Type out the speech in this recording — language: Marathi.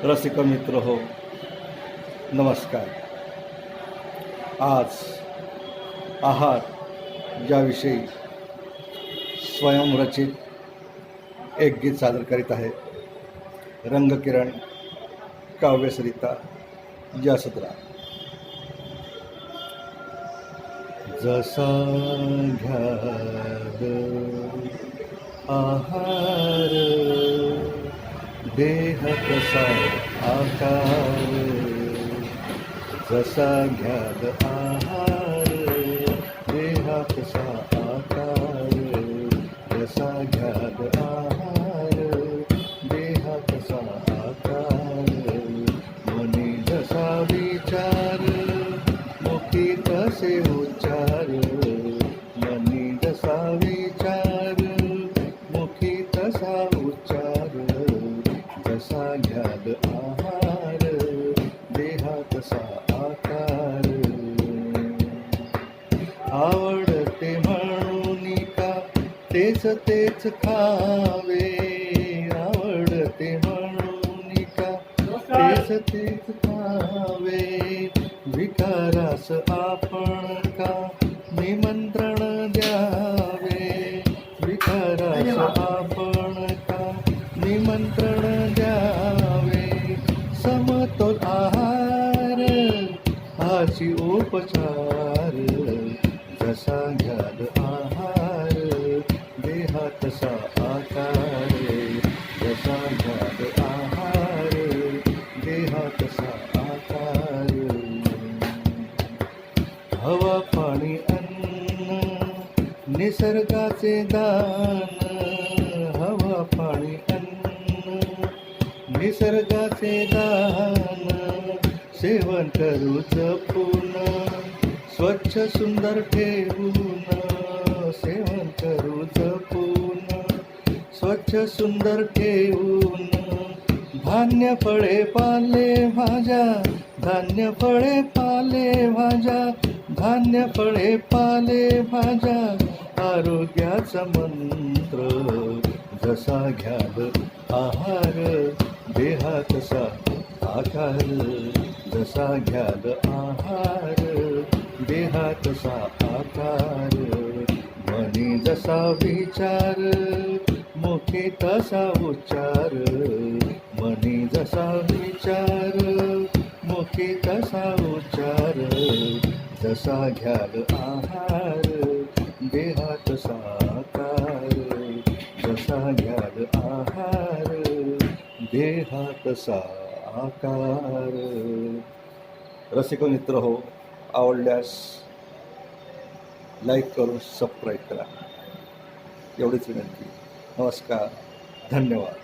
रसिक मित्र हो, नमस्कार. आज आहार ज्याविषयी स्वयंरचित एक गीत सादर करीत आहे. रंगकिरण काव्यसरिता जासुद्रा. जसा घ्याद आहार देह कसा आकार, जसा घ्याद आहार देह कसा आकार, जसा घ्याद आहार देह कसा आकार, मनी जसा विचार मुखी तसे उच्चार, मनी जसा विचार मुखी तसा उच्चार, जसा घ्याद आहार देहा तसा आकार. आवडते म्हणून का तेच तेच खावे, आवडते म्हणून का तेच तेच खावे, विकारास आपण का निमंत्रण द्यावे, विकारास आपण का निमंत्रण द्यावे, समतोल आहार हाची उपचार, जसा घ्याद आहार देहा तसा आकार, जसा घ्याद आहार देहा तसा आकार. हवा पाणी अन्न निसर्गाचे दान, हवा पाणी अन्न निसर्गाचे दान, सेवन करू जपून स्वच्छ सुंदर ठेवून, सेवन करू जपून स्वच्छ सुंदर ठेवून, धान्य फळे पाले भाज्या, धान्य फळे पाले भाज्या, धान्य फळे पाले भाज्या, आरोग्याचा मंत्र, जसा घ्याद आहार देहा तसा आकार, जसा घ्याद आहार देहा तसा आकार, मनी जसा विचार मुखी तसा उच्चार, मनी जसा विचार मुखी तसा उच्चार, जसा घ्याद आहार देहा तसा आकार, जसा घ्याद आहार देहा तसा आकार. रसिक मित्र हो, आवडल्यास लाईक करून सबस्क्राईब करा, एवढीच विनंती. नमस्कार, धन्यवाद.